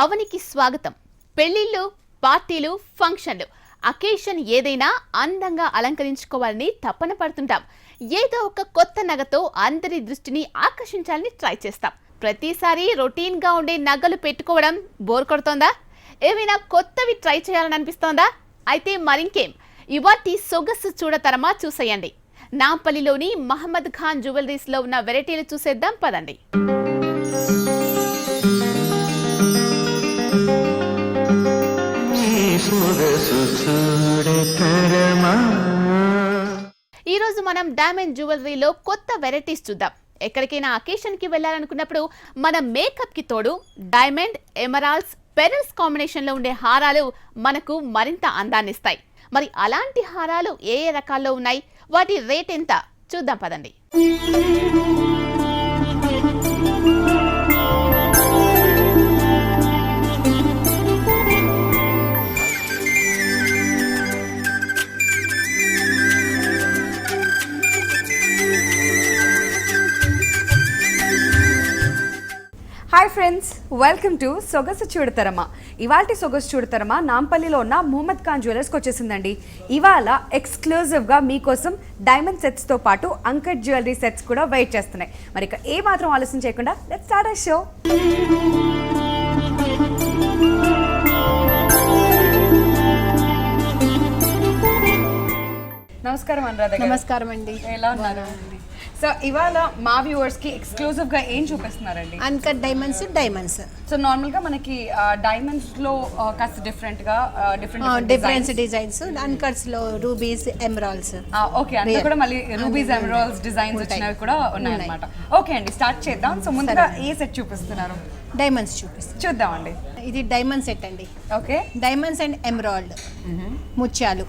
అవనికి స్వాగతం. పెళ్లిళ్ళు, పార్టీలు, ఫంక్షన్లు, అకేషన్ ఏదైనా అందంగా అలంకరించుకోవాలని తపన పడుతుంటాం. ఏదో ఒక కొత్త నగతో అందరి దృష్టిని ఆకర్షించాలని ట్రై చేస్తాం. ప్రతిసారి రొటీన్ గా ఉండే నగలు పెట్టుకోవడం బోర్ కొడుతోందా? ఏమైనా కొత్తవి ట్రై చేయాలని అనిపిస్తోందా? అయితే మరింకేం, ఇవాటి సొగసు చూడతరమా చూసేయండి. నాంపల్లిలోని మహమ్మద్ ఖాన్ జ్యువెలరీస్ లో ఉన్న వెరైటీలు చూసేద్దాం పదండి. ఈ రోజు మనం డైమండ్ జ్యువెలరీలో కొత్త వెరైటీస్ చూద్దాం. ఎక్కడికైనా అకేషన్ కి వెళ్ళాలనుకున్నప్పుడు మన మేకప్ కి తోడు డైమండ్, ఎమరాల్డ్స్, పెరల్స్ కాంబినేషన్ లో ఉండే హారాలు మనకు మరింత అందాన్ని ఇస్తాయి. మరి అలాంటి హారాలు ఏ ఏ రకాల్లో ఉన్నాయి, వాటి రేట్ ఎంత చూద్దాం పదండి. హాయ్ ఫ్రెండ్స్, వెల్కమ్ టు సొగసు చూడతరమా. ఇవాళ సొగసు చూడతరమా నాంపల్లిలో ఉన్న మహమ్మద్ ఖాన్ జ్యువెలర్స్కి వచ్చేసిందండి. ఇవాళ ఎక్స్క్లూజివ్గా మీకోసం డైమండ్ సెట్స్తో పాటు అంకట్ జ్యువెలరీ సెట్స్ కూడా వెయిట్ చేస్తున్నాయి. మరి ఇక ఏ మాత్రం ఆలస్యం చేయకుండా లెట్స్ స్టార్ట్ అవర్ షో. నమస్కారం అనురాధ. నమస్కారం అండి. ఎలా ఉన్నారు? సో ఇవాళ మా వ్యూవర్స్ కి ఎక్స్క్లూజివ్ గా ఏం చూపిస్తున్నారండి? Uncut diamonds. సో నార్మల్ గా మనకి డైమండ్స్ లో కాస్త డిఫరెంట్ గా డిఫరెన్స్ డిజైన్స్, అన్కట్స్ లో రూబీస్, ఎమరాల్డ్స్. ఓకే, అందులో కూడా మళ్ళీ రూబీస్, ఎమరాల్డ్స్ డిజైన్స్ వచ్చినవి కూడా ఉన్నాయి అన్నమాట. ఓకే అండి, స్టార్ట్ చేద్దాం. సో ముందుగా ఏ సెట్ చూపిస్తున్నారు? డైమండ్స్ చూపిస్తాం, చూద్దామండి. ఇది డైమండ్ సెట్ అండి. ఓకే, డైమండ్స్ అండ్ ఎమరాల్డ్ ముత్యాలు,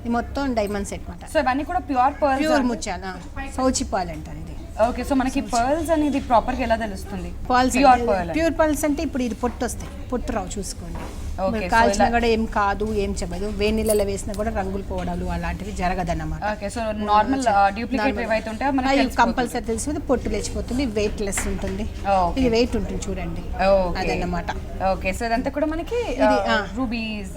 ఇది మొత్తం డైమండ్ సెట్ మాట. సో ఇవన్నీ కూడా ప్యూర్ ముత్యాలు, సౌచిపాలు అంటారు ఇది. ఓకే, సో మనకి పర్ల్స్ అనేది ప్రాపర్ గా ఎలా తెలుస్తుంది? ప్యూర్ పర్ల్స్ అంటే ఇప్పుడు ఇది పొట్టు వస్తాయి, పొట్టు రావు చూసుకోండి. కాల్చిన కూడా ఏం కాదు, ఏం చెప్పదు. వేడి నీళ్ళలో వేసినా కూడా రంగులు పోవడాలు అలాంటివి జరగదన్నమాట. కంపల్సరీ తెలిసింది, పొట్టు లేచిపోతుంది, వెయిట్ లెస్ ఉంటుంది. ఇది వెయిట్ ఉంటుంది చూడండి, అదన్నమాట. ఓకే, సో ఇదంతా కూడా మనకి రూబీస్,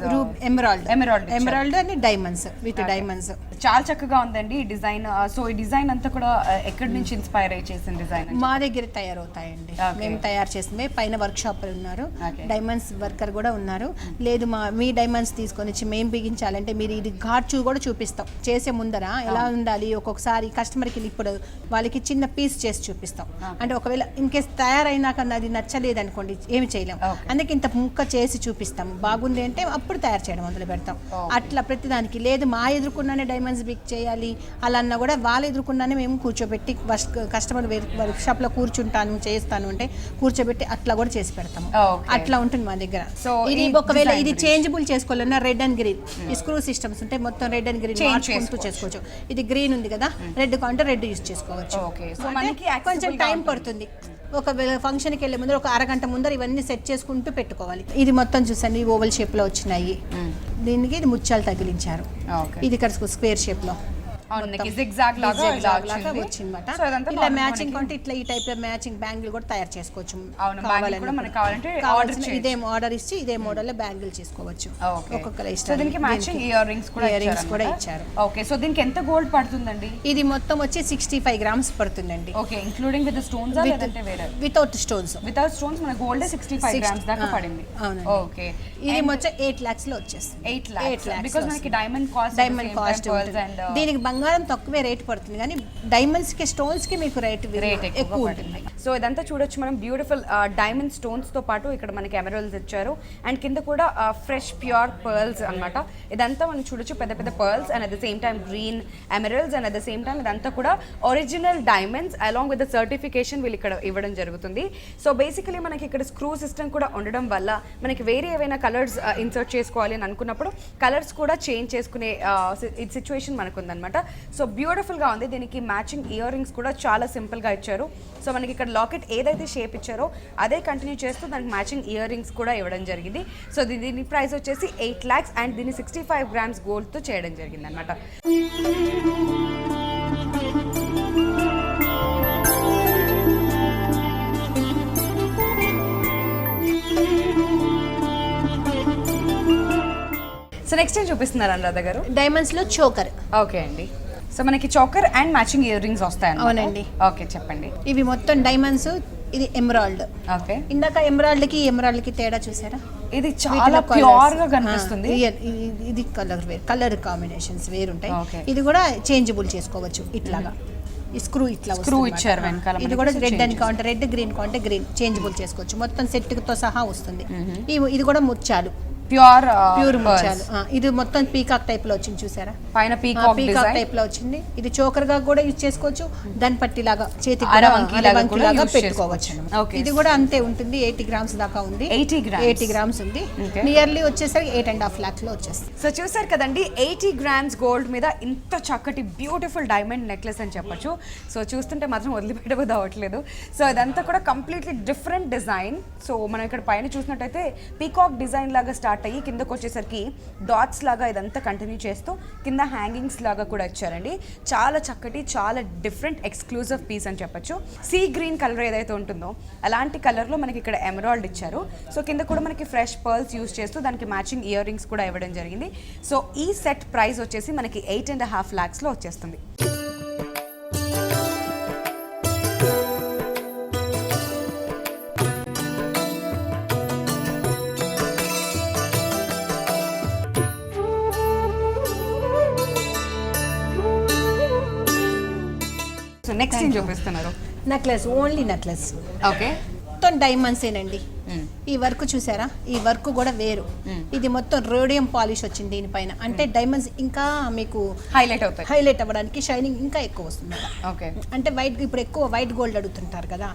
ఎమరాల్డ్ అని డైమండ్స్ విత్ డైమండ్స్. చాలా చక్కగా ఉందండి ఈ డిజైన్. సో ఈ డిజైన్ అంతా కూడా ఎక్కడి నుంచి ఇన్స్పైర్ అయ్యి చేసిన డిజైన్? మా దగ్గర తయారవుతాయండి, మేము తయారు చేసింది. పైన వర్క్ షాప్ ఉన్నారు, డైమండ్స్ వర్కర్ కూడా ఉన్నారు. లేదు మీ డైమండ్స్ తీసుకొని వచ్చి మేము బిగించాలంటే మీరు ఇది ఘాట్ కూడా చూపిస్తాం. చేసే ముందర ఎలా ఉండాలి, ఒక్కొక్కసారి కస్టమర్కి ఇప్పుడు వాళ్ళకి చిన్న పీస్ చేసి చూపిస్తాం. అంటే ఒకవేళ ఇన్కేస్ తయారైనాక అది నచ్చలేదు అనుకోండి, ఏమి చేయలేం. అందుకే ఇంత ముక్క చేసి చూపిస్తాం. బాగుంది అంటే అప్పుడు తయారు చేయడం మొదలు పెడతాం. అట్లా ప్రతిదానికి. లేదు మా ఎదుర్కొన్నానే డైమండ్స్ బిగ్ చేయాలి అలా అన్నా కూడా వాళ్ళు ఎదుర్కొన్నానే మేము కూర్చోబెట్టి కస్టమర్ వర్క్ షాప్ లో కూర్చుంటాను చేస్తాను అంటే కూర్చోబెట్టి అట్లా కూడా చేసి పెడతాము. అట్లా ఉంటుంది మా దగ్గర. సో ఇది ఒకవేళ ఇది చేంజబుల్ చేసుకోవాలన్నా red and green screw systems ఉంటాయి. మొత్తం రెడ్ అండ్ గ్రీన్ మార్చుకుంటూ చేసుకోవచ్చు. ఇది గ్రీన్ ఉంది కదా, రెడ్ కావాలంటే రెడ్ యూజ్ చేసుకోవచ్చు. కొంచెం టైం పడుతుంది. ఒకవేళ ఫంక్షన్కి వెళ్ళే ముందర ఒక అరగంట ముందర ఇవన్నీ సెట్ చేసుకుంటూ పెట్టుకోవాలి. ఇది మొత్తం చూసండి, ఓవల్ షేప్ లో వచ్చినాయి. దీనికి ఇది ముత్యాలు తగిలించారు. ఇది ఇక్కడ స్క్వేర్ షేప్ లో ఇలా మ్యాచింగ్ కొంటే ఇట్లా ఈ టైప్ మ్యాచింగ్ బ్యాంగిల్ కూడా తయారు చేసుకోవచ్చు. ఇదేం ఆర్డర్ ఇచ్చి ఇదే మోడల్ లో బ్యాంగిల్ చేసుకోవచ్చు. ఒక్కొక్కరు ఇష్టం. ఇయర్ రింగ్స్ కూడా ఇచ్చారు. ఓకే, సో దీనికి ఎంత గోల్డ్ పడుతుందండి? ఇది మొత్తం వచ్చి 65 grams పడుతుందండి. ఓకే, ఇంక్లూడింగ్ విత్ స్టోన్స్ లేదంటే వేరే? వితౌట్ స్టోన్స్ మన గోల్డ్ 65 grams దాకా పడింది. ఓకే, ఇది మొత్తం 8 lakhs లో వచ్చేస్తుంది. 8 lakhs బికాజ్ మనకి డైమండ్ కాస్ట్ దీనికి బంగారం తక్కువే రేట్ పడుతుంది, కానీ డైమండ్స్ కి స్టోన్స్ కి మీకు రేట్ ఎక్కువ ఉంటుంది. సో ఇదంతా చూడొచ్చు మనం, బ్యూటిఫుల్ డైమండ్ స్టోన్స్ తో పాటు ఇక్కడ మనకి ఎమరాల్డ్స్ ఇచ్చారు. అండ్ కింద కూడా ఫ్రెష్ ప్యూర్ పర్ల్స్ అన్నమాట. ఇదంతా మనం చూడొచ్చు, పెద్ద పెద్ద pearls and at the same time green emeralds and at the same time ఇదంతా కూడా original diamonds along with the certification వీళ్ళు ఇక్కడ ఇవ్వడం జరుగుతుంది. సో బేసికలీ మనకి ఇక్కడ స్క్రూ సిస్టమ్ కూడా ఉండడం వల్ల మనకి వేరే ఏవైనా కలర్స్ ఇన్సర్ట్ చేసుకోవాలి అని అనుకున్నప్పుడు కలర్స్ కూడా చేంజ్ చేసుకునే సిచ్యువేషన్ మనకు ఉందన్నమాట. సో బ్యూటిఫుల్ గా ఉంది. దీనికి మ్యాచింగ్ ఇయర్ రింగ్స్ కూడా చాలా సింపుల్ గా ఇచ్చారు. సో మనకి ఇక్కడ లాకెట్ ఏదైతే షేప్ ఇచ్చారో అదే కంటిన్యూ చేస్తూ దానికి మ్యాచింగ్ ఇయర్ రింగ్స్ కూడా ఇవ్వడం జరిగింది. సో దీని ప్రైస్ వచ్చేసి 8 lakhs అండ్ దీన్ని 65 grams గోల్డ్ తో చేయడం జరిగింది అనమాట. సో నెక్స్ట్ ఏం చూపిస్తున్నారు అనురాధ గారు? డైమండ్స్ లో చోకర్. ఓకే అండి. సో మనకి choker and matching ear rings వస్తాయి. అవునండి. ఓకే చెప్పండి. ఇవి మొత్తం డైమండ్స్, ఇది ఎమరాల్డ్. ఓకే. ఇందాక ఎమరాల్డ్ కి తేడా చూసారా? ఇది చాలా ప్యూర్ గా కనిపిస్తుంది. ఇది కలర్ కాంబినేషన్స్ వేరుంటాయి. ఇది కూడా చేంజబుల్ చేసుకోవచ్చు ఇట్లాగా. ఈ స్క్రూ ఇచ్చారు వెనకాల. ఇది కూడా రెడ్ అని కావాలంటే రెడ్, గ్రీన్ కావాలంటే గ్రీన్ చేంజబుల్ చేసుకోవచ్చు. మొత్తం సెట్ తో సహా వస్తుంది. ఇది కూడా ముత్యాలు, ప్యూర్ ముత్యాలు. ఇది మొత్తం పీకాక్ టైప్ లో వచ్చింది చూసారా? పైన పీకాక్ టైప్ లో వచ్చింది. ఇది చోకర్ గా కూడా యూజ్ చేసుకోవచ్చు, దాని పట్టి లాగా చేతికి లాగా పెట్టుకోవచ్చు. ఇది కూడా అంతే ఉంటుంది. 80 గ్రామ్స్ దాకా ఉంది. 80 గ్రామ్స్ ఉంది. నియర్లీ వచ్చేసరికి 8.5 lakhs లో వచ్చేస్తుంది. సో చూసారు కదండి, 80 grams గోల్డ్ మీద ఇంత చక్కటి బ్యూటిఫుల్ డైమండ్ నెక్లెస్ అని చెప్పొచ్చు. సో చూస్తుంటే మాత్రం వదిలిపెట్టబోదు అవ్వట్లేదు. సో ఇదంతా కూడా కంప్లీట్లీ డిఫరెంట్ డిజైన్. సో మనం ఇక్కడ పైన చూసినట్టయితే పీకాక్ డిజైన్ లాగా స్టార్ట్ అయ్యి కిందకు వచ్చేసరికి డాట్స్ లాగా ఇదంతా కంటిన్యూ చేస్తూ కింద హ్యాంగింగ్స్ లాగా కూడా ఇచ్చారండి. చాలా చక్కటి, చాలా డిఫరెంట్ ఎక్స్క్లూజివ్ పీస్ అని చెప్పొచ్చు. సీ గ్రీన్ కలర్ ఏదైతే ఉంటుందో అలాంటి కలర్లో మనకి ఇక్కడ ఎమరాల్డ్ ఇచ్చారు. సో కింద కూడా మనకి ఫ్రెష్ పర్ల్స్ యూజ్ చేస్తూ దానికి మ్యాచింగ్ ఇయర్ రింగ్స్ కూడా ఇవ్వడం జరిగింది. సో ఈ సెట్ ప్రైస్ వచ్చేసి మనకి 8.5 lakhs లో వచ్చేస్తుంది. నెక్స్ట్ ఏం చూపిస్తున్నారు? Necklace, only necklace. ఓకే. మొత్తం డైమండ్స్ ఏనండి. ఈ వర్క్ చూసారా? ఈ వర్క్ కూడా వేరు. ఇది మొత్తం రోడియం పాలిష్ వచ్చింది దీనిపైన. అంటే డైమండ్స్ ఇంకా మీకు హైలైట్ అవ్వడానికి షైనింగ్ ఇంకా ఎక్కువ వస్తుంది. ఓకే. అంటే వైట్, ఇప్పుడు ఎక్కువ వైట్ గోల్డ్ అడుగుతుంటారు కదా,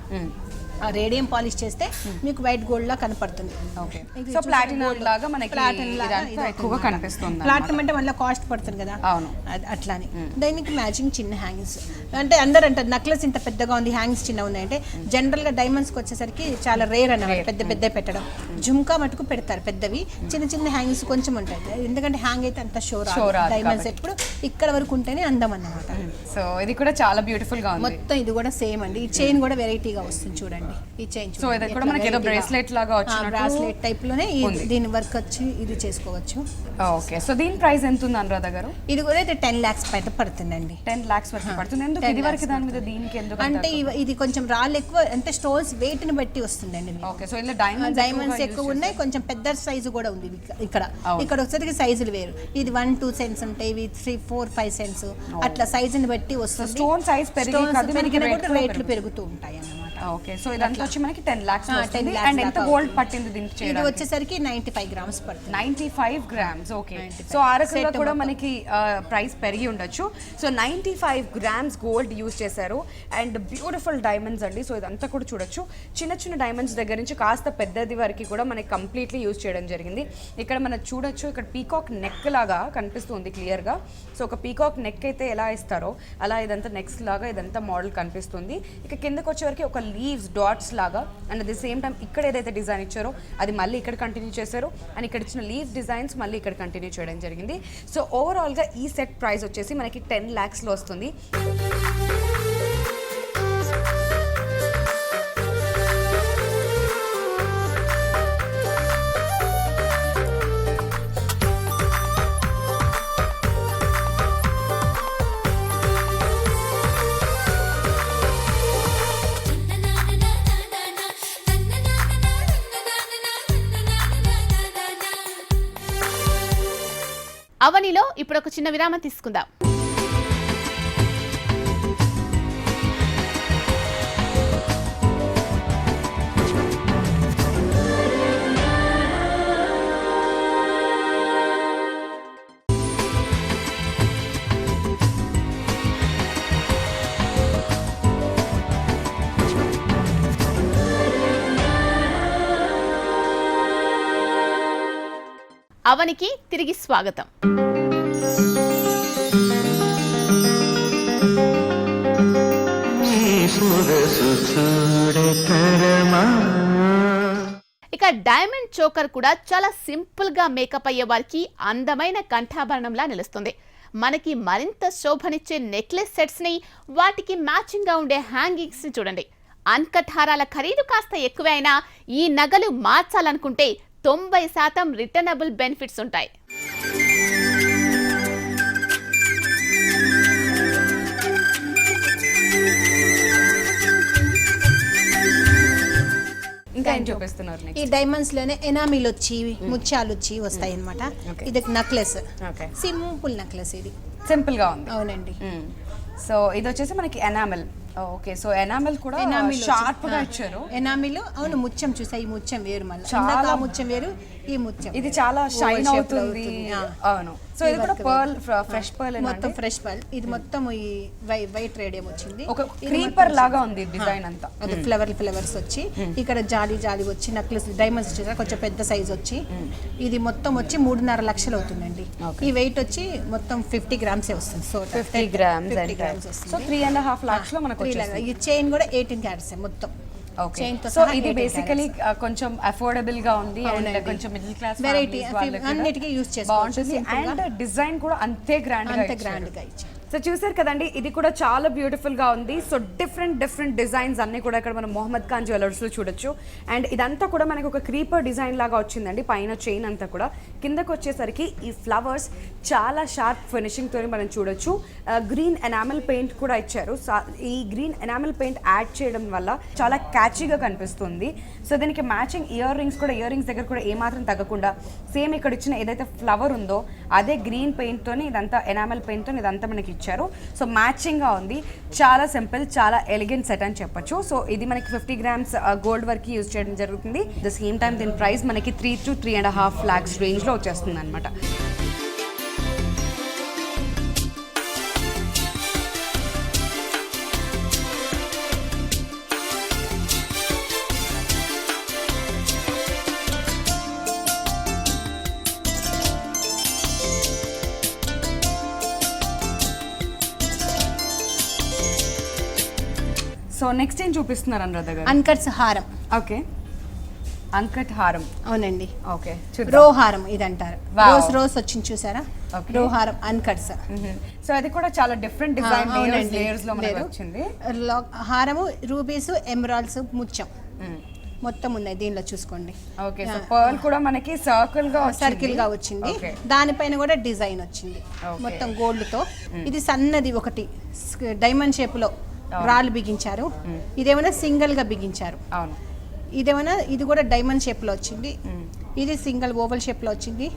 ఆ రేడియం పాలిష్ చేస్తే మీకు వైట్ గోల్డ్ లా కనపడుతుంది. ఓకే. సో ప్లాటినం లాగా మనకి ఇదంతా ఎక్కువగా కనిపిస్తుంది. ప్లాటినం అంటే మళ్ళీ కాస్ట్ పడుతుంది కదా. అవును. అట్లానే దానికి మ్యాచింగ్ చిన్న హ్యాంగింగ్స్. అంటే అందరూ అంటారు నెక్లెస్ ఇంత పెద్దగా ఉంది, హ్యాంగింగ్స్ చిన్న ఉన్నాయి అంటే జనరల్ గా డైమండ్స్ కి వచ్చేసరికి చాలా రేర్ అన్నమాట పెద్ద పెట్టడం. జుమ్కా మటుకు పెడతారు పెద్దవి, చిన్న చిన్న హ్యాంగింగ్స్ కొంచెం ఉంటాయి. ఎందుకంటే హ్యాంగ్ అయితే అంత షోర్ డైమండ్స్ ఎప్పుడు ఇక్కడ వరకు ఉంటేనే అందం అన్నమాట. సో ఇది కూడా చాలా బ్యూటిఫుల్ గా ఉంది. మొత్తం ఇది కూడా సేమ్ అండి. ఈ చైన్ కూడా వెరైటీగా వస్తుంది చూడండి. ఈ చైన్ సో ఇది కూడా మనకి ఏదో బ్రేస్లెట్ లాగా వచ్చినట్టు, బ్రాస్లెట్ టైప్ లోనే దీని వర్క్ వచ్చి ఇది చేసుకోవచ్చు. ఓకే. సో దీని ప్రైస్ ఎంత ఉంది అనురాధ గారు? ఇది కూడా అయితే 10 lakhs పైన పడుతుందండి. 10 lakhs వరకు పడుతుంది. ఎందుకు ఇది వరకు దాని మీద దీనికి ఎందుకు అంటే ఇది కొంచెం రాళ్ళు ఎక్కువ, అంటే స్టోన్స్ వెయిట్ ని బట్టి వస్తుందండి. ఓకే. సో ఇలా డైమండ్స్ ఎక్కువ ఉన్నాయి, కొంచెం పెద్ద సైజు కూడా ఉంది ఇక్కడ. ఇక్కడ వచ్చేసరికి సైజులు వేరు. ఇది 1-2 cents ఉంటాయి, ఇవి 3-4-5 cents అట్లా సైజుని బట్టి వస్తుంది. స్టోన్ సైజ్ పెరిగిన రేట్లు పెరుగుతూ ఉంటాయి అన్నమాట. ఓకే. సో ఇదంతా వచ్చి మనకి 10 lakhs వస్తుంది. అండ్ ఎంత గోల్డ్ పట్టింది దీనికి చేయడానికి? ఇది వచ్చేసరికి 95 grams పడుతుంది. 95 grams. ఓకే. సో ఆ రకంగా కూడా మనకి ప్రైస్ పెరిగి ఉండొచ్చు. సో 95 grams గోల్డ్ యూజ్ చేశారు అండ్ బ్యూటిఫుల్ డైమండ్స్ అండి. సో ఇదంతా కూడా చూడొచ్చు. చిన్న డైమండ్స్ దగ్గర నుంచి కాస్త పెద్దది వరకు కూడా మనకి కంప్లీట్లీ యూజ్ చేయడం జరిగింది. ఇక్కడ మనం చూడొచ్చు, ఇక్కడ పీకాక్ నెక్ లాగా కనిపిస్తుంది క్లియర్ గా. సో ఒక పీకాక్ నెక్ అయితే ఎలా ఇస్తారో అలా ఇదంతా నెక్స్ లాగా ఇదంతా మోడల్ కనిపిస్తుంది. ఇక కిందకి వచ్చే వరకు ఒక లీవ్స్ డాట్స్ లాగా, and at the same time ఇక్కడ ఏదైతే డిజైన్ ఇచ్చారో అది మళ్ళీ ఇక్కడ కంటిన్యూ చేశారు. అండ్ ఇక్కడ ఇచ్చిన లీవ్ డిజైన్స్ మళ్ళీ ఇక్కడ కంటిన్యూ చేయడం జరిగింది. సో ఓవరాల్గా ఈ సెట్ ప్రైస్ వచ్చేసి మనకి 10 lakhs లో వస్తుంది. అవనిలో ఇప్పుడు ఒక చిన్న విరామం తీసుకుందాం. అవనికి తిరిగి స్వాగతం. ఇక డైమండ్ చోకర్ కూడా చాలా సింపుల్ గా మేకప్ అయ్యే వారికి అందమైన కంఠాభరణంలా నిలుస్తుంది. మనకి మరింత శోభనిచ్చే నెక్లెస్ సెట్స్ ని, వాటికి మ్యాచింగ్ గా ఉండే హ్యాంగింగ్స్ ని చూడండి. అన్కట్ హారాల ఖరీదు కాస్త ఎక్కువే అయినా ఈ నగలు మార్చాలనుకుంటే 90% రిటర్నబుల్ బెనిఫిట్స్ ఉంటాయి. ఇంకా ఏం చూపిస్తున్నారు ఈ నెక్స్ట్? డైమండ్స్ లోనే ఎనామిల్ వచ్చి ముత్యాలు వచ్చి వస్తాయి అన్నమాట. ఇది నెక్లెస్, ఓకే, సింపుల్ నెక్లెస్ ఇది. సింపుల్ గా ఉంది. అవునండి. సో ఇది వచ్చేసి మనకి ఎనామెల్. ఓకే, సో ఎనామెల్ కూడా షార్ప్ గా ఇచ్చారు. ఎనామిల్ అవును, ముత్యం చూసా, ఈ ముత్యం వేరు, మళ్ళీ చాలా ముత్యం వేరు, ఈ ముత్యం ఇది చాలా షైన్ అవుతుంది. అవును, సో ఇది కూడా పర్ల్, ఫ్రెష్ పర్ల్, మొత్తం ఫ్రెష్ పర్ల్. ఇది మొత్తం ఈ వైట్ రేడియం వచ్చింది, ఒక క్రీపర్ లాగా ఉంది డిజైన్ అంతా. అది ఫ్లవర్స్ వచ్చి ఇక్కడ జాలి జాలి వచ్చి నెక్లెస్ డైమండ్స్ వచ్చి కొంచెం పెద్ద సైజ్ వచ్చి ఇది మొత్తం వచ్చి 3.5 లక్షలు అవుతుందండి. ఈ వెయిట్ వచ్చి మొత్తం 50 గ్రామ్స్ వస్తుంది. సో 50 గ్రామ్స్ వస్తుంది. సో 3.5 lakhs లో మనకు ఈ చైన్ కూడా 18 క్యారెట్స్ మొత్తం. ఓకే, సో ఇది బేసికలీ కొంచెం అఫోర్డబుల్ గా ఉంది అండ్ కొంచెం మిడిల్ క్లాస్ వెరైటీ అన్నిటికీ యూస్ చేసుకోవచ్చు. అండ్ డిజైన్ కూడా అంతే గ్రాండ్ గా ఇచ్చారు. సో చూసారు కదండి, ఇది కూడా చాలా బ్యూటిఫుల్ గా ఉంది. సో డిఫరెంట్ డిజైన్స్ అన్ని కూడా ఇక్కడ మనం మొహమ్మద్ ఖాన్ జ్యువెలర్స్ లో చూడొచ్చు. అండ్ ఇదంతా కూడా మనకి ఒక క్రీపర్ డిజైన్ లాగా వచ్చిందండి. పైన చైన్ అంతా కూడా, కిందకు వచ్చేసరికి ఈ ఫ్లవర్స్ చాలా షార్ప్ ఫినిషింగ్ తోని మనం చూడొచ్చు. గ్రీన్ ఎనామెల్ పెయింట్ కూడా ఇచ్చారు. ఈ గ్రీన్ ఎనామెల్ పెయింట్ యాడ్ చేయడం వల్ల చాలా క్యాచీగా కనిపిస్తుంది. సో దీనికి మ్యాచింగ్ ఇయర్ రింగ్స్ కూడా, ఇయర్ రింగ్స్ దగ్గర కూడా ఏమాత్రం తగ్గకుండా సేమ్ ఇక్కడ ఇచ్చిన ఏదైతే ఫ్లవర్ ఉందో అదే గ్రీన్ పెయింట్ తోని ఇదంతా ఎనామెల్ పెయింట్ తోని ఇదంతా మనకి ఇచ్చారు. సో మ్యాచింగ్ గా ఉంది, చాలా సింపుల్, చాలా ఎలిగెంట్ సెట్ అని చెప్పొచ్చు. సో ఇది మనకి 50 గ్రామ్స్ గోల్డ్ వర్క్ యూజ్ చేయడం జరుగుతుంది. ద సేమ్ టైం దీని ప్రైస్ మనకి 3 to 3.5 lakhs రేంజ్ లో వచ్చేస్తుంది అనమాట. సో నెక్స్ట్ ఏం చూపిస్తున్నారు అనురాధ గారు? అన్కట్స్ హారం. ఓకే, అన్కట్ హారం. అవునండి, ఓకే, రో హారం ఇది అంటారు. రోజ్ వచ్చింది చూసారా, రో హారం అన్కట్స్. సో అది కూడా చాలా డిఫరెంట్ డిజైన్ లేయర్స్ లో మనకి వచ్చింది. హారము రూబీస్, ఎమరాల్డ్స్, ముత్యం మొత్తం ఉన్నాయి దీనిలో చూసుకోండి. ఓకే, సో పర్ల్ కూడా మనకి సర్కిల్ గా వచ్చింది. దానిపైన కూడా డిజైన్ వచ్చింది మొత్తం గోల్డ్ తో. ఇది సన్నది ఒకటి డైమండ్ షేప్ లో రాళ్ళు బిగించారు. ఇదేమైనా సింగిల్ గా బిగించారు. అవును, ఇదేమైనా ఇది కూడా డైమండ్ షేప్ లో వచ్చింది. ఇది సింగిల్ ఓవల్ షేప్ లో వచ్చింది.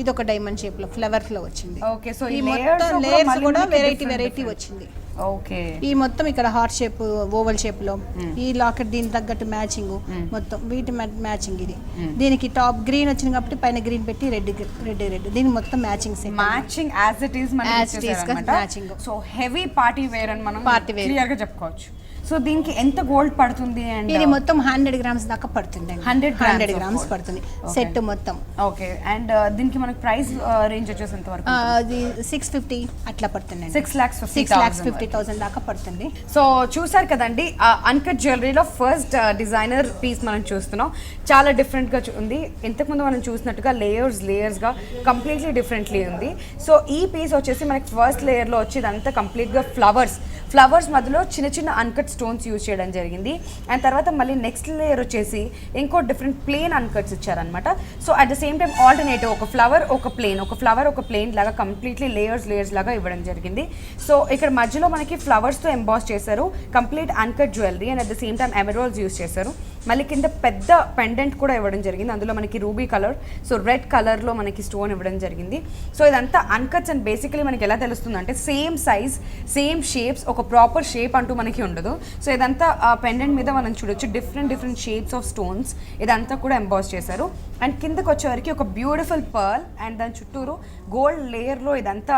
ఇది ఒక డైమండ్ షేప్ లో ఫ్లవర్ లో వచ్చింది. ఓకే, సో ఈ మొత్తం లేయర్స్ కూడా వెరైటీ వచ్చింది. ఓకే, ఈ మొత్తం ఇక్కడ హార్ట్ షేప్, ఓవల్ షేప్ లో ఈ లాకెట్ దీని తగ్గట్టు మ్యాచింగ్ మొత్తం వీటి మ్యాచింగ్. ఇది దీనికి టాప్ గ్రీన్ వచ్చింది కాబట్టి పైన గ్రీన్ పెట్టి రెడ్ దీని మొత్తం matching as it is matching. So heavy party wear అని మనం క్లియర్ గా చెప్పుకోవచ్చు. సో దీనికి ఎంత గోల్డ్ పడుతుంది? అండ్ ఇది మొత్తం 100 గ్రామ్స్ దాకా పడుతుంది. 100 గ్రామ్స్ పడుతుంది సెట్ మొత్తం. ఓకే, అండ్ దీనికి మనకి ప్రైస్ రేంజ్ వచ్చేసి ఎంత వరకు? అది 650 అట్లా పడుతుంది. 6,50,000 దాకా పడుతుంది. సో చూసారు కదండి, అన్కట్ జ్యువెలరీలో ఫస్ట్ డిజైనర్ పీస్ మనం చూస్తున్నాం. చాలా డిఫరెంట్ గా ఉంది. ఇంతకుముందు మనం చూసినట్టుగా లేయర్స్ గా కంప్లీట్లీ డిఫరెంట్లీ ఉంది. సో ఈ పీస్ వచ్చేసి మనకి ఫస్ట్ లేయర్ లో వచ్చి ఇదంతా కంప్లీట్ గా ఫ్లవర్స్ మధ్యలో చిన్న అన్కట్ స్టోన్స్ యూజ్ చేయడం జరిగింది. అండ్ తర్వాత మళ్ళీ నెక్స్ట్ లేయర్ వచ్చేసి ఇంకో డిఫరెంట్ ప్లేన్ అన్కట్స్ ఇచ్చారనమాట. So at the same time alternative ఒక ఫ్లవర్ ఒక ప్లేన్ లాగా కంప్లీట్లీ లేయర్స్ లాగా ఇవ్వడం జరిగింది. సో ఇక్కడ మధ్యలో మనకి ఫ్లవర్స్తో ఎంబాస్ చేశారు, complete uncut jewellery. And at the same time emeralds use చేశారు. మళ్ళీ కింద పెద్ద పెండెంట్ కూడా ఇవ్వడం జరిగింది. అందులో మనకి రూబీ కలర్, సో రెడ్ కలర్లో మనకి స్టోన్ ఇవ్వడం జరిగింది. సో ఇదంతా అన్కట్స్. అండ్ బేసికలీ మనకి ఎలా తెలుస్తుంది అంటే సేమ్ సైజ్, సేమ్ షేప్స్, ఒక ప్రాపర్ షేప్ అంటూ మనకి ఉండదు. సో ఇదంతా పెండెంట్ మీద మనం చూడొచ్చు డిఫరెంట్ షేప్స్ ఆఫ్ స్టోన్స్ ఇదంతా కూడా ఎంబాస్ చేశారు. అండ్ కిందకి వచ్చేవరకు ఒక బ్యూటిఫుల్ పర్ల్ అండ్ దాని చుట్టూరు గోల్డ్ లేయర్లో ఇదంతా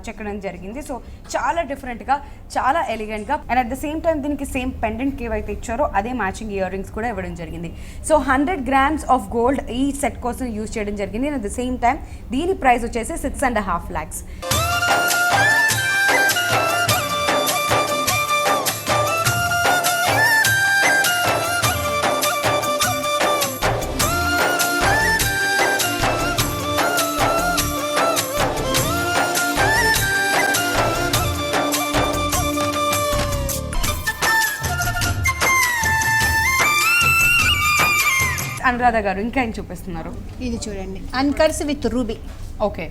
చెక్కడం జరిగింది. సో చాలా డిఫరెంట్గా, చాలా ఎలిగెంట్గా. And at the same time దీనికి సేమ్ పెండెంట్కి ఏవైతే ఇచ్చారో అదే మ్యాచింగ్ ఇయర్ రింగ్స్ కూడా ఇవ్వడం జరిగింది. సో 100 grams ఆఫ్ గోల్డ్ ఈ సెట్ కోసం యూజ్ చేయడం జరిగింది. And at the same time దీని ప్రైస్ వచ్చేసి 6.5 lakhs. అనురాధ గారు ఇంకా ఏం చూపిస్తున్నారు? ఇది చూడండి, అన్కట్స్ with ruby. Okay,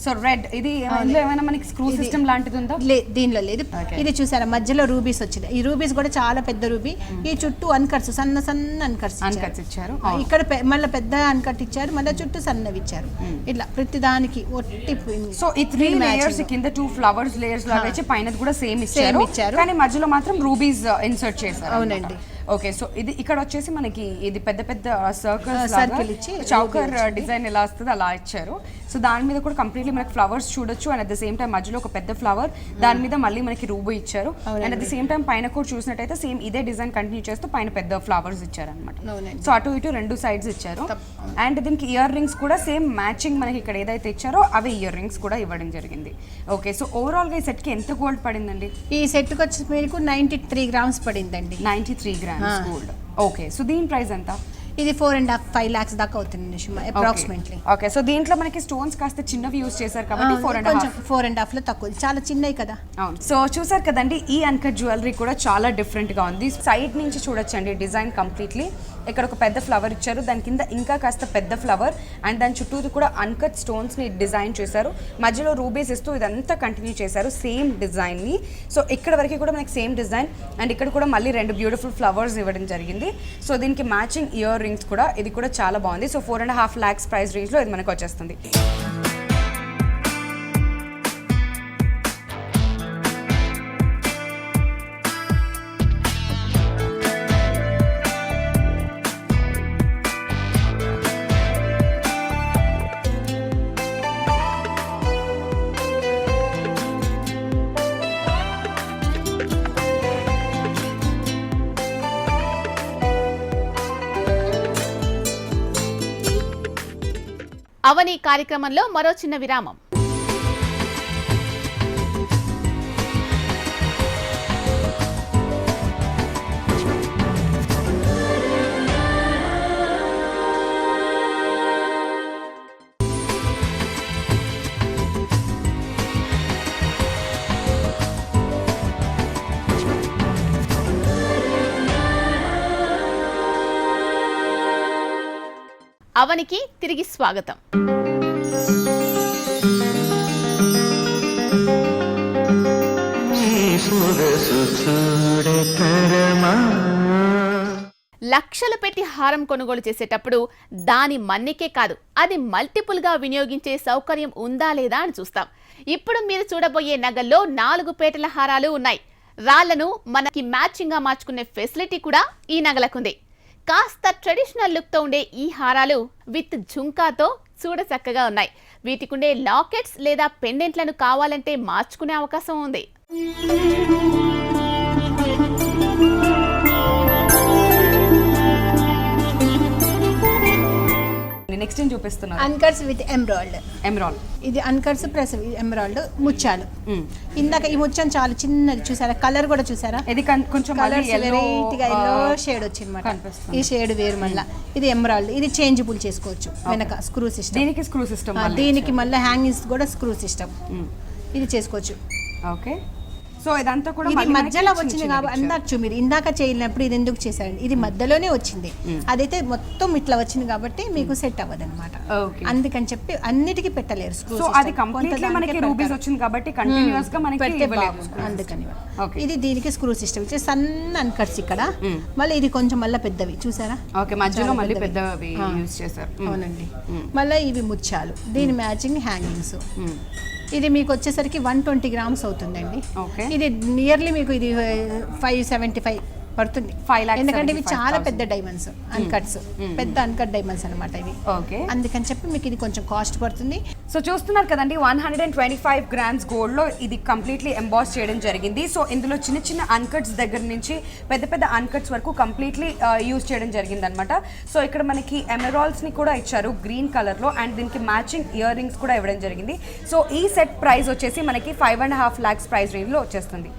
so red ఇది ఇందులో ఏమైనా మనకి స్క్రూ సిస్టమ్ లాంటిది ఉందా? దీనిలో లేదు. ఇది చూసారా మధ్యలో రూబీస్ వచ్చింది. ఈ రూబీస్ కూడా చాలా పెద్ద రూబీ. ఈ చుట్టూ అన్కట్స్ సన్న అన్కట్స్ ఇచ్చారు. ఇక్కడ మళ్ళీ పెద్ద అన్కట్ ఇచ్చారు, మళ్ళీ చుట్టూ సన్నవి ఇచ్చారు. ఇట్లా ప్రతి దానికి ఒట్టి. సో ఈ 3 లేయర్స్ కింద 2 ఫ్లవర్స్ లేయర్స్ లాగా ఇచ్చి పైన కూడా సేమ్ ఇచ్చారు, కానీ మధ్యలో మాత్రం రూబీస్ ఇన్సర్ట్ చేశారు. అవునండి. ఓకే, సో ఇది ఇక్కడ వచ్చేసి మనకి ఇది పెద్ద పెద్ద సర్కిల్ ఇచ్చి చౌకర్ డిజైన్ ఎలా వస్తుంది అలా ఇచ్చారు. సో దాని మీద కూడా కంప్లీట్లీ మనకి ఫ్లవర్స్ చూడొచ్చు, and at the same time మధ్యలో ఒక పెద్ద ఫ్లవర్, దాని మీద మళ్ళీ మనకి రూబో ఇచ్చారు, and at the same time పైన కూడా చూసినట్టయితే సేమ్ ఇదే డిజైన్ కంటిన్యూ చేస్తూ పైన పెద్ద ఫ్లవర్స్ ఇచ్చారు అనమాట. సో అటు ఇటు 2 సైడ్స్ ఇచ్చారు, అండ్ దీనికి ఇయర్ రింగ్స్ కూడా సేమ్ మ్యాచింగ్ మనకి ఇక్కడ ఏదైతే ఇచ్చారో అవే ఇయర్ రింగ్స్ కూడా ఇవ్వడం జరిగింది. ఓకే, సో ఓవరాల్ గా ఈ సెట్ కి ఎంత గోల్డ్ పడిందండి? ఈ సెట్ కి వచ్చి మీకు 93 గ్రామ్స్ పడిందండి. 93 గ్రామ్స్ గోల్డ్. ఓకే, సో దీని ప్రైస్ ఎంత? ఇది 4.5 lakhs దాకా అవుతుంది అప్రాక్సిమేట్లీ. ఓకే, సో దీంట్లో మనకి స్టోన్స్ కాస్త చిన్నవి యూజ్ చేశారు కాబట్టి 4.5 లో తక్కువ, చాలా చిన్నవి కదా. అవును. సో చూసారు కదండి, ఈ అన్కట్ జ్యువెలరీ కూడా చాలా డిఫరెంట్ గా ఉంది. సైడ్ నుంచి చూడొచ్చండి డిజైన్ కంప్లీట్లీ. ఇక్కడ ఒక పెద్ద ఫ్లవర్ ఇచ్చారు, దాని కింద ఇంకా కాస్త పెద్ద ఫ్లవర్, అండ్ దాని చుట్టూ కూడా అన్కట్ స్టోన్స్ ని డిజైన్ చేశారు, మధ్యలో రూబీస్ ఇస్తూ ఇదంతా కంటిన్యూ చేశారు సేమ్ డిజైన్ ని. సో ఇక్కడ వరకు కూడా మనకి సేమ్ డిజైన్, అండ్ ఇక్కడ కూడా మళ్ళీ 2 బ్యూటిఫుల్ ఫ్లవర్స్ ఇవ్వడం జరిగింది. సో దీనికి మ్యాచింగ్ ఇయర్ రింగ్స్ కూడా, ఇది కూడా చాలా బాగుంది. సో 4.5 lakhs ప్రైస్ రేంజ్ లో ఇది మనకు వచ్చేస్తుంది. అవని కార్యక్రమంలో మరో చిన్న విరామం. అవనికి తిరిగి స్వాగతం. లక్షలు పెట్టి హారం కొనుగోలు చేసేటప్పుడు దాని మన్నికే కాదు, అది మల్టిపుల్ గా వినియోగించే సౌకర్యం ఉందా లేదా అని చూస్తాం. ఇప్పుడు మీరు చూడబోయే నగల్లో 4 పేటల హారాలు ఉన్నాయి. రాళ్లను మనకి మ్యాచింగ్ గా మార్చుకునే ఫెసిలిటీ కూడా ఈ నగలకుంది. కాస్త ట్రెడిషనల్ లుక్ తో ఉండే ఈ హారాలు విత్ ఝుంకాతో చూడ చక్కగా ఉన్నాయి. వీటికుండే లాకెట్స్ లేదా పెండెంట్లను కావాలంటే మార్చుకునే అవకాశం ఉంది. నెక్స్ట్ ఏం చూపిస్తున్నారు? అన్కట్స్ విత్ ఎమరాల్డ్. ఇది అన్కట్స్ ప్లస్ ఎమరాల్డ్ ముత్యాలు. ఇందాక ఈ ముత్యం చాలా చిన్నది చూసారా, కలర్ కూడా చూసారా, ఇది కొంచెం వెరైటీగా ఎల్లో షేడ్ వచ్చిందన్నమాట. ఈ షేడ్ వేరు. మళ్ళీ ఇది ఎమరాల్డ్, ఇది చేంజబుల్ చేసుకోవచ్చు వెనక స్క్రూ సిస్టమ్. దీనికి స్క్రూ సిస్టమ్, దీనికి మళ్ళీ హ్యాంగింగ్స్ కూడా స్క్రూ సిస్టమ్. ఇది చేసుకోవచ్చు. ఓకే, సో ఇదంతా కూడా ఇది మధ్యలో వచ్చింది కాబట్టి అందచ్చు. మీరు ఇందాక చేయలేనప్పుడు ఇది ఎందుకు చేశారండి, ఇది మధ్యలోనే వచ్చింది. అదైతే మొత్తం ఇట్లా వచ్చింది కాబట్టి మీకు సెట్ అవ్వదు అనమాట. అందుకని చెప్పి అన్నిటికీ పెట్టలేరు స్క్రూ. సో అది కంప్లీట్లీ మనకి రూబీస్ వచ్చింది కాబట్టి కంటిన్యూస్ గా మనకి ఇవ్వలేము. అందుకని ఇది దీనికి స్క్రూ సిస్టమ్ ఇచ్చే సన్న అన్కట్స్ ఇక్కడ. మళ్ళీ ఇది కొంచెం మళ్ళీ పెద్దవి చూసారా. ఓకే, మధ్యలో మళ్ళీ పెద్దవి యూస్ చేశారు. అవునండి. మళ్ళీ ఇవి ముత్యాలు, దీని మ్యాచింగ్ హ్యాంగింగ్స్. ఇది మీకు వచ్చేసరికి 120 grams అవుతుందండి. ఇది నియర్లీ మీకు ఇది 575 పడుతుంది. 5 lakhs, ఎందుకంటే ఇవి చాలా పెద్ద డైమండ్స్ అన్కట్స్, పెద్ద అన్కట్ డైమండ్స్ అనమాట ఇవి. ఓకే, అందుకని చెప్పి మీకు ఇది కొంచెం కాస్ట్ పడుతుంది. సో చూస్తున్నారు కదండి, 125 grams గోల్డ్ లో ఇది కంప్లీట్లీ ఎంబాస్ చేయడం జరిగింది. సో ఇందులో చిన్న చిన్న అన్కట్స్ దగ్గర నుంచి పెద్ద పెద్ద అన్కట్స్ వరకు కంప్లీట్లీ యూజ్ చేయడం జరిగింది అనమాట. సో ఇక్కడ మనకి ఎమరాల్డ్స్ ని కూడా ఇచ్చారు గ్రీన్ కలర్ లో, అండ్ దీనికి మ్యాచింగ్ ఇయర్ రింగ్స్ కూడా ఇవ్వడం జరిగింది. సో ఈ సెట్ ప్రైస్ వచ్చేసి మనకి 5.5 lakhs ప్రైస్ రేంజ్ లో వచ్చేస్తుంది.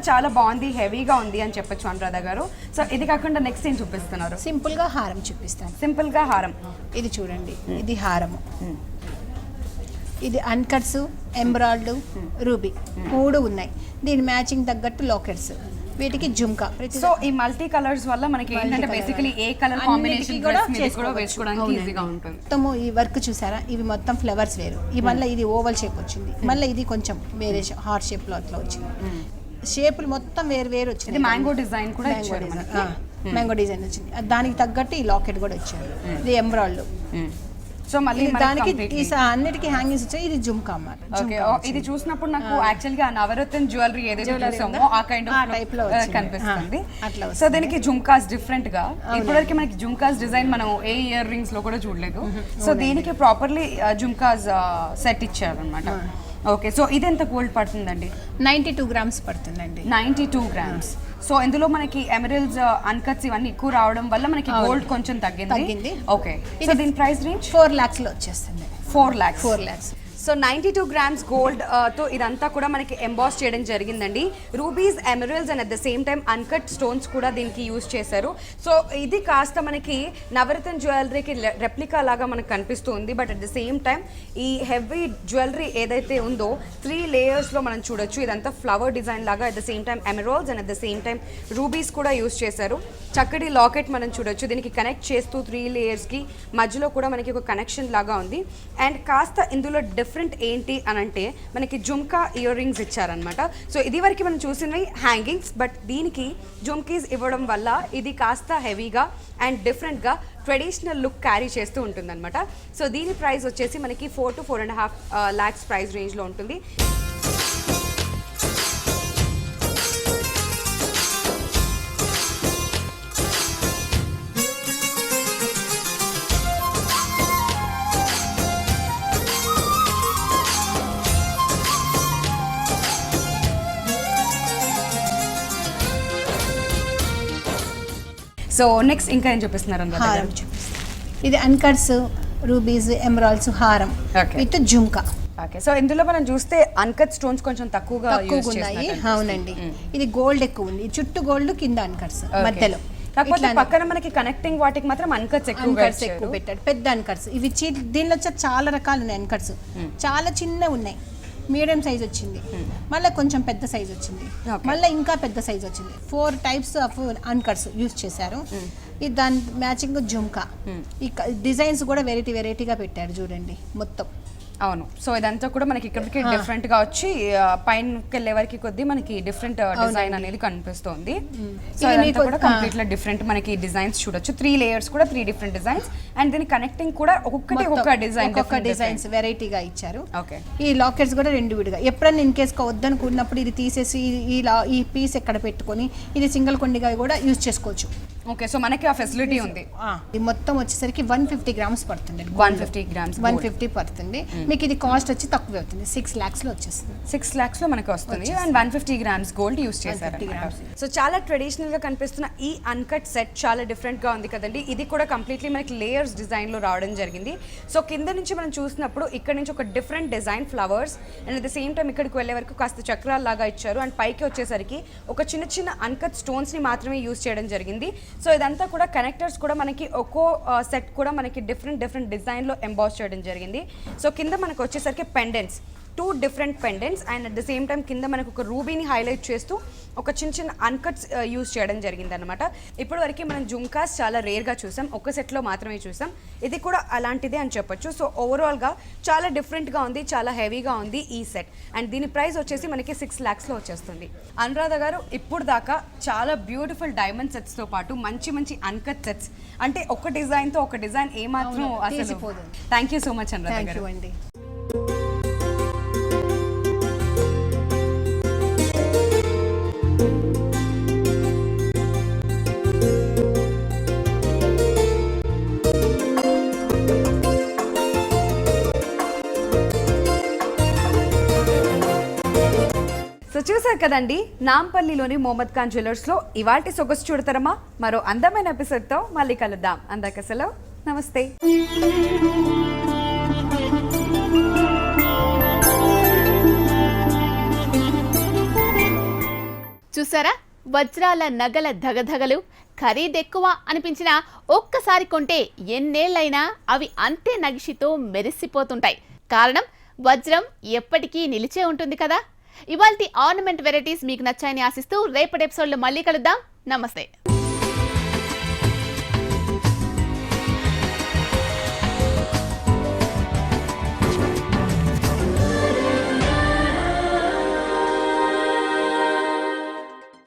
చాలా బాగుంది, హెవీగా ఉంది అని చెప్పొచ్చు అనురాధ గారు. సో ఇది కాకుండా నెక్స్ట్ ఏం చూపిస్తున్నారు? సింపుల్ గా హారం చూపిస్తాను. సింపుల్ గా హారం. ఇది చూడండి, ఇది హారము, ఇది అన్కట్స్, ఎంబ్రాయిడ్, రూబీ 3 ఉన్నాయి. దీని మ్యాచింగ్ తగ్గట్టు లాకెట్స్, వీటికి జుమ్కా. సో ఈ మల్టీ కలర్స్ వల్ల మనకి ఏంటంటే బేసికలీ ఏ కలర్ కాంబినేషన్ కూడా వేసుకోవడానికి ఈజీగా ఉంటుంది. మొత్తము ఈ వర్క్ చూసారా, ఇవి మొత్తం ఫ్లవర్స్ వేరు, ఈ మళ్ళీ ఇది ఓవల్ షేప్ వచ్చింది, మళ్ళీ ఇది కొంచెం వేరే హార్ట్ షేప్ లో అట్లా వచ్చింది. షేపులు మొత్తం వేరు వేరు వచ్చింది. మ్యాంగో డిజైన్ కూడా ఇచ్చారు మనకి. మ్యాంగో డిజైన్ వచ్చింది, దానికి తగ్గట్టు ఈ లాకెట్ కూడా ఇచ్చారు. ఇది ఎంబ్రాయిడ్. సో మళ్ళీ దానికి అన్నిటికీ హ్యాంగింగ్స్ వచ్చాయి. ఇది జుమ్కా అన్నమాట. ఓకే, ఇది చూసినప్పుడు నాకు యాక్చువల్ గా నవరత్న జ్యువెలరీ ఏదైతే చూసామో ఆ కైండ్ ఆఫ్ టైప్ లో కనిపిస్తుంది. సో దీనికి జుమ్కాస్ డిఫరెంట్ గా, ఇప్పటివరకు మనకి జుమ్కాస్ డిజైన్ మనం ఏ ఇయర్ రింగ్స్ లో కూడా చూడలేదు. సో దీనికి ప్రాపర్లీ జుమ్కాస్ సెట్ ఇచ్చారు అనమాట. ఓకే, సో ఇది ఎంత గోల్డ్ పడుతుందండి? 92 గ్రామ్స్ పడుతుందండి. 92 గ్రామ్స్. సో ఇందులో మనకి ఎమరల్డ్స్, అన్కట్స్ ఇవన్నీ ఎక్కువ రావడం వల్ల మనకి గోల్డ్ కొంచెం తగ్గింది. ఓకే, సో దీని ప్రైస్ రేంజ్ 4 lakhs లో వచ్చేస్తుంది. 4 lakhs. 4 lakhs. So 92 grams gold తో ఇదంతా కూడా మనకి ఎంబాస్ చేయడం జరిగిందండి. Rubies, emeralds and at the same time uncut stones కూడా దీనికి యూజ్ చేశారు. సో ఇది కాస్త మనకి నవరత్న జ్యువెలరీకి రెప్లికా లాగా మనకు కనిపిస్తుంది. But at the same time ఈ హెవీ జ్యువెలరీ ఏదైతే ఉందో 3 layers లో మనం చూడొచ్చు. ఇదంతా ఫ్లవర్ డిజైన్ లాగా, at the same time emeralds and at the same time rubies కూడా యూజ్ చేశారు. చక్కటి లాకెట్ మనం చూడొచ్చు. దీనికి కనెక్ట్ చేస్తూ 3 layers కి మధ్యలో కూడా మనకి ఒక కనెక్షన్ లాగా ఉంది. అండ్ కాస్త ఇందులో డిఫరెంట్ ఏంటి అని అంటే మనకి జుమ్కా ఇయర్ రింగ్స్ ఇచ్చారనమాట. సో ఇది వరకు మనం చూసినవి హ్యాంగింగ్స్, బట్ దీనికి జుమ్కీస్ ఇవ్వడం వల్ల ఇది కాస్త హెవీగా అండ్ డిఫరెంట్గా ట్రెడిషనల్ లుక్ క్యారీ చేస్తూ ఉంటుందన్నమాట. సో దీని ప్రైస్ వచ్చేసి మనకి 4 to 4.5 lakhs ప్రైస్ రేంజ్లో ఉంటుంది. సో నెక్స్ట్ ఇంకా ఏం చూపిస్తున్నారు? హారం చూపిస్తాను. ఇది అన్కట్స్, రూబీస్, ఎమరాల్డ్స్ హారం విత్ జుమ్కా. ఓకే, సో ఇందులో మనం చూస్తే అన్కట్ స్టోన్స్ కొంచెం తక్కువగా ఉన్నాయి. అవునండి, ఇది గోల్డ్ ఎక్కువ ఉంది, చుట్టూ గోల్డ్, కింద అన్కట్స్ మధ్యలో. కాకపోతే పక్కన మనకి కనెక్టింగ్ వాటికి మాత్రం అన్కట్స్ ఎక్కువ పెట్టాడు. పెద్ద అన్కట్స్ ఇవి. దీనిలో వచ్చే చాలా రకాలు ఉన్నాయి అన్కట్స్. చాలా చిన్న ఉన్నాయి, మీడియం సైజ్ వచ్చింది, మళ్ళీ కొంచెం పెద్ద సైజ్ వచ్చింది, మళ్ళీ ఇంకా పెద్ద సైజ్ వచ్చింది. 4 types ఆఫ్ అన్కట్స్ యూజ్ చేశారు. ఇది దాని మ్యాచింగ్ జుమ్కా. ఈ డిజైన్స్ కూడా వెరైటీగా పెట్టారు చూడండి మొత్తం. అవును, సో ఇదంతా కూడా మనకి ఇక్కడికి డిఫరెంట్ గా వచ్చి పైనకి వెళ్ళే వరకు కొద్ది మనకి డిఫరెంట్ డిజైన్ అనేది కనిపిస్తుంది. సో ఇదంతా కూడా కంప్లీట్లీ డిఫరెంట్ మనకి డిజైన్స్ చూడొచ్చు. 3 layers కూడా 3 different డిజైన్స్. అండ్ దీని కనెక్టింగ్ కూడా ఒక్కొక్కటి ఒక్కొక్క డిజైన్స్ వెరైటీగా ఇచ్చారు. ఓకే, ఈ లాకెట్స్ కూడా 2 విడిగా. ఎప్పుడైనా ఇన్ కేస్ వద్దనుకున్నప్పుడు ఇది తీసేసి ఈ పీస్ ఎక్కడ పెట్టుకొని ఇది సింగిల్ కొండిగా కూడా యూజ్ చేసుకోవచ్చు. ఓకే, సో మనకి ఆ ఫెసిలిటీ ఉంది. ఇది మొత్తం వచ్చేసరికి 150 grams పడుతుంది. 150 grams 150 పడుతుంది. మీకు ఇది కాస్ట్ వచ్చి తక్కువ అవుతుంది, 6 lakhs లో వచ్చేస్తుంది. 6 lakhs లో మనకి వస్తుంది. అండ్ 150 grams గోల్డ్ యూస్ చేశారు. సో చాలా ట్రెడిషనల్ గా కనిపిస్తున్న ఈ అన్కట్ సెట్ చాలా డిఫరెంట్ గా ఉంది కదండి. ఇది కూడా కంప్లీట్లీ మనకి లేయర్స్ డిజైన్ లో రావడం జరిగింది. సో కింద నుంచి మనం చూసినప్పుడు ఇక్కడ నుంచి ఒక different design flowers and at the same time ఇక్కడికి వెళ్ళే వరకు కాస్త చక్రాల లాగా ఇచ్చారు. అండ్ పైకి వచ్చేసరికి ఒక చిన్న అన్కట్ స్టోన్స్ ని మాత్రమే యూస్ చేయడం జరిగింది. సో ఇదంతా కూడా కనెక్టర్స్ కూడా మనకి ఒక్కో సెట్ కూడా మనకి డిఫరెంట్ డిజైన్ లో ఎంబాస్ చేయడం జరిగింది. సో కింద మనకు వచ్చేసరికి pendants, 2 different pendants and at the same time కింద మనకు ఒక రూబీని హైలైట్ చేస్తూ ఒక చిన్న అన్కట్స్ యూజ్ చేయడం జరిగింది అనమాట. ఇప్పటి వరకు మనం జుమ్కాస్ చాలా రేర్గా చూసాం, ఒక సెట్లో మాత్రమే చూసాం. ఇది కూడా అలాంటిదే అని చెప్పొచ్చు. సో ఓవరాల్గా చాలా డిఫరెంట్గా ఉంది, చాలా హెవీగా ఉంది ఈ సెట్. అండ్ దీని ప్రైస్ వచ్చేసి మనకి 6 lakhs లో వచ్చేస్తుంది. అనురాధ గారు ఇప్పుడు దాకా చాలా బ్యూటిఫుల్ డైమండ్ సెట్స్తో పాటు మంచి అన్కట్ సెట్స్, అంటే ఒక డిజైన్తో ఒక డిజైన్ ఏమాత్రం అసలు. Thank you so much Anuradha గారు. అండి. సో చూసారు కదండి, నాంపల్లిలోని మొహమ్మద్ ఖాన్ జ్యువెలర్స్లో ఇవాల్టి సొగసు చూడతారమ్మా. మరో అందమైన ఎపిసోడ్తో మళ్ళీ కలుద్దాం. అందరికీ సెలవు, నమస్తే. చూసారా, వజ్రాల నగల ధగధగలు ఖరీదెక్కువ అనిపించినా ఒక్కసారి కొంటే ఎన్నేళ్లైనా అవి అంతే నగిషితో మెరిసిపోతుంటాయి. కారణం వజ్రం ఎప్పటికీ నిలిచే ఉంటుంది కదా. ఇవాల్టి ఆర్నమెంట్ వెరైటీస్ మీకు నచ్చాయని ఆశిస్తూ రేపటి ఎపిసోడ్లో మళ్ళీ కలుద్దాం. నమస్తే.